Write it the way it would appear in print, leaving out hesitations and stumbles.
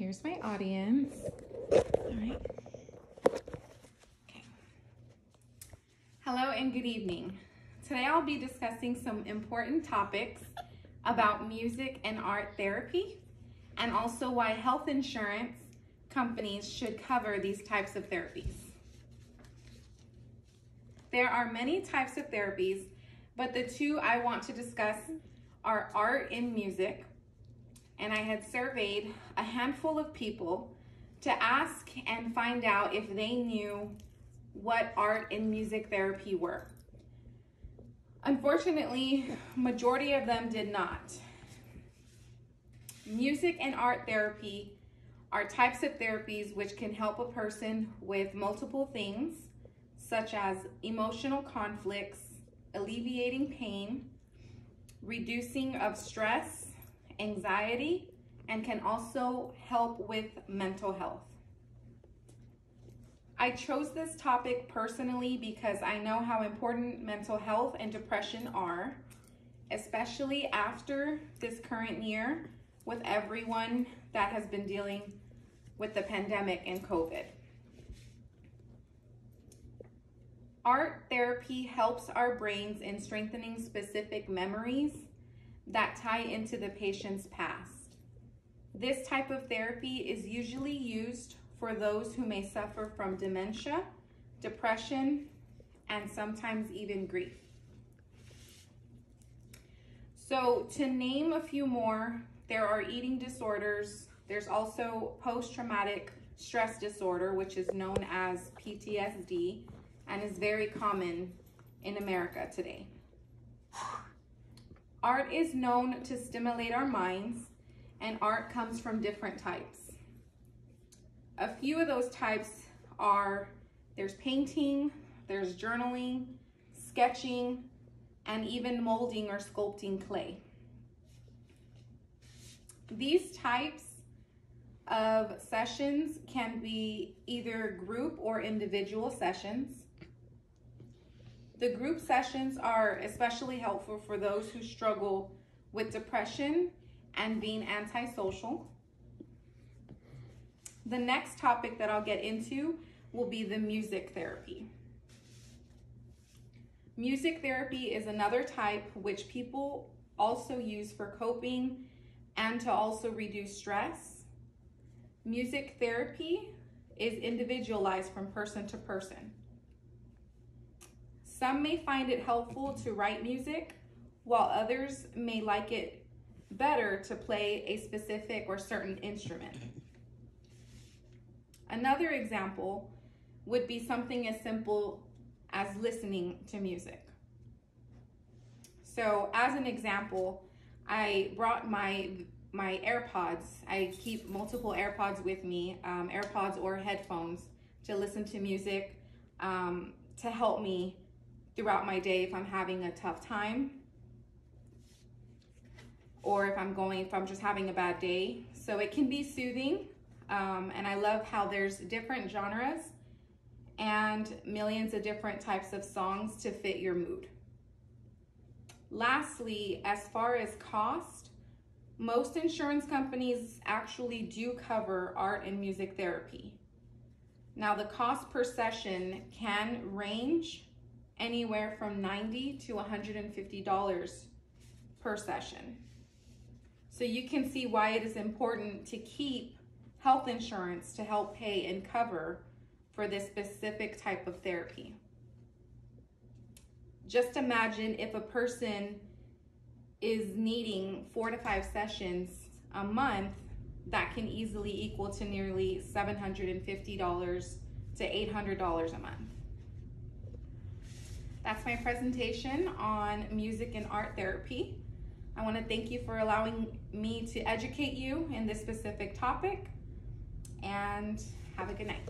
Here's my audience. All right. Okay. Hello and good evening. Today I'll be discussing some important topics about music and art therapy, and also why health insurance companies should cover these types of therapies. There are many types of therapies, but the two I want to discuss are art and music. And I had surveyed a handful of people to ask and find out if they knew what art and music therapy were. Unfortunately, majority of them did not. Music and art therapy are types of therapies which can help a person with multiple things, such as emotional conflicts, alleviating pain, reducing of stress, anxiety, and can also help with mental health. I chose this topic personally because I know how important mental health and depression are, especially after this current year with everyone that has been dealing with the pandemic and COVID. Art therapy helps our brains in strengthening specific memories that tie into the patient's past. This type of therapy is usually used for those who may suffer from dementia, depression, and sometimes even grief. So to name a few more, there are eating disorders. There's also post-traumatic stress disorder, which is known as PTSD, and is very common in America today. Art is known to stimulate our minds, and art comes from different types. A few of those types are, there's painting, there's journaling, sketching, and even molding or sculpting clay. These types of sessions can be either group or individual sessions. The group sessions are especially helpful for those who struggle with depression and being antisocial. The next topic that I'll get into will be the music therapy. Music therapy is another type which people also use for coping and to also reduce stress. Music therapy is individualized from person to person. Some may find it helpful to write music, while others may like it better to play a specific or certain instrument. Another example would be something as simple as listening to music. So as an example, I brought my AirPods. I keep multiple AirPods with me, AirPods or headphones, to listen to music to help me throughout my day if I'm having a tough time, or if I'm just having a bad day. So it can be soothing, and I love how there's different genres and millions of different types of songs to fit your mood. Lastly, as far as cost, most insurance companies actually do cover art and music therapy. Now the cost per session can range anywhere from $90 to $150 per session. So you can see why it is important to keep health insurance to help pay and cover for this specific type of therapy. Just imagine if a person is needing 4 to 5 sessions a month, that can easily equal to nearly $750 to $800 a month. That's my presentation on music and art therapy. I want to thank you for allowing me to educate you in this specific topic, and have a good night.